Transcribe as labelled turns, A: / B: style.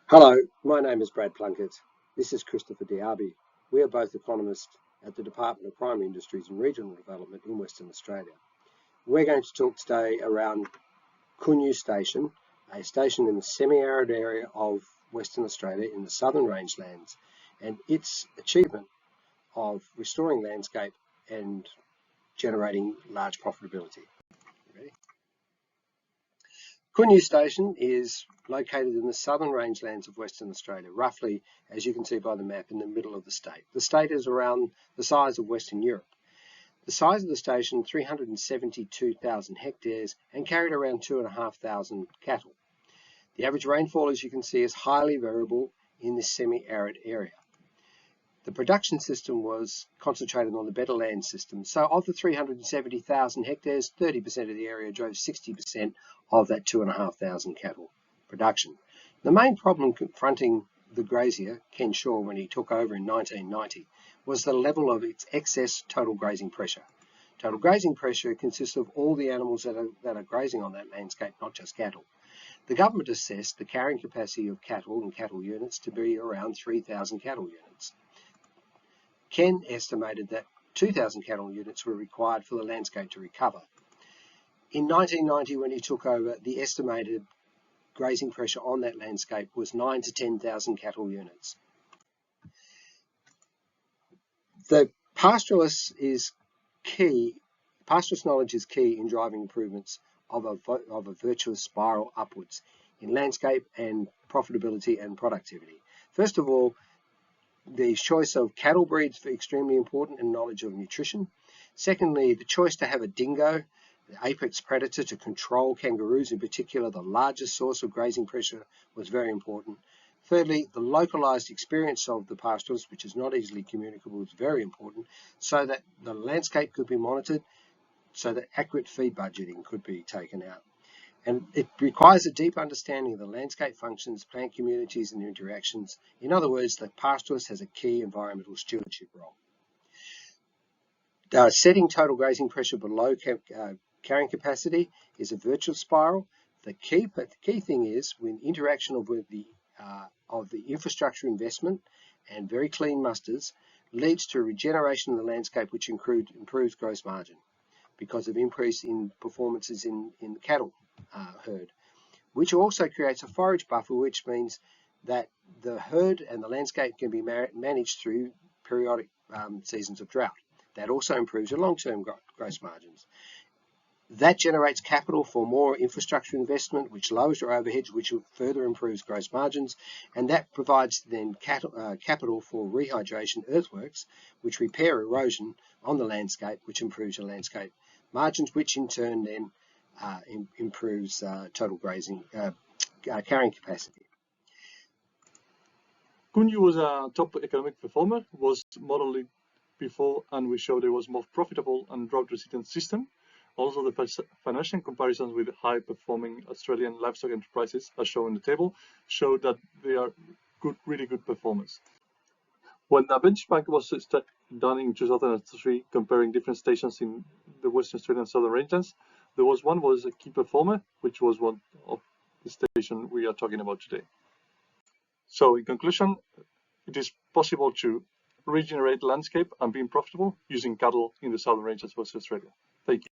A: Hello, my name is Brad Plunkett. This is Christopher Diaby. We are both economists at the Department of Primary Industries and Regional Development in Western Australia. We're going to talk today around Cunyu Station, a station in the semi-arid area of Western Australia in the southern rangelands, and its achievement of restoring landscape and generating large profitability. Ready? Cunyu Station is located in the southern rangelands of Western Australia, roughly, as you can see by the map, in the middle of the state. The state is around the size of Western Europe. The size of the station, 372,000 hectares, and carried around 2,500 cattle. The average rainfall, as you can see, is highly variable in this semi-arid area. The production system was concentrated on the better land system. So of the 370,000 hectares, 30% of the area drove 60% of that 2,500 cattle production. The main problem confronting the grazier, Ken Shaw, when he took over in 1990, was the level of its excess total grazing pressure. Total grazing pressure consists of all the animals that are grazing on that landscape, not just cattle. The government assessed the carrying capacity of cattle and cattle units to be around 3,000 cattle units. Ken estimated that 2,000 cattle units were required for the landscape to recover. In 1990, when he took over, the estimated grazing pressure on that landscape was 9,000 to 10,000 cattle units. The pastoralist knowledge is key in driving improvements of a virtuous spiral upwards in landscape and profitability and productivity. First of all, the choice of cattle breeds is extremely important and knowledge of nutrition. Secondly, the choice to have a dingo, the apex predator, to control kangaroos in particular, the largest source of grazing pressure, was very important. Thirdly, the localized experience of the pastoralist, which is not easily communicable, is very important, so that the landscape could be monitored, so that accurate feed budgeting could be taken out. And it requires a deep understanding of the landscape functions, plant communities, and interactions. In other words, the pastoralist has a key environmental stewardship role. Setting total grazing pressure below carrying capacity is a virtuous spiral. The key thing is when interaction of the infrastructure investment and very clean musters leads to a regeneration of the landscape, which improves gross margin because of increase in performances in the cattle herd, which also creates a forage buffer, which means that the herd and the landscape can be managed through periodic seasons of drought. That also improves your long-term gross margins. That generates capital for more infrastructure investment, which lowers your overheads, which further improves gross margins, and that provides then capital for rehydration earthworks, which repair erosion on the landscape, which improves your landscape margins, which in turn then improves total grazing carrying capacity.
B: Cunyu was a top economic performer, was modeled before, and we showed it was more profitable and drought-resistant system. Also, the financial comparisons with high-performing Australian livestock enterprises, as shown in the table, show that they are really good performers. When the benchmark was done in 2003, comparing different stations in the Western Australian Southern Rangelands, there was a key performer, which was one of the station we are talking about today. So, in conclusion, it is possible to regenerate landscape and being profitable using cattle in the Southern Ranges of Western Australia. Thank you.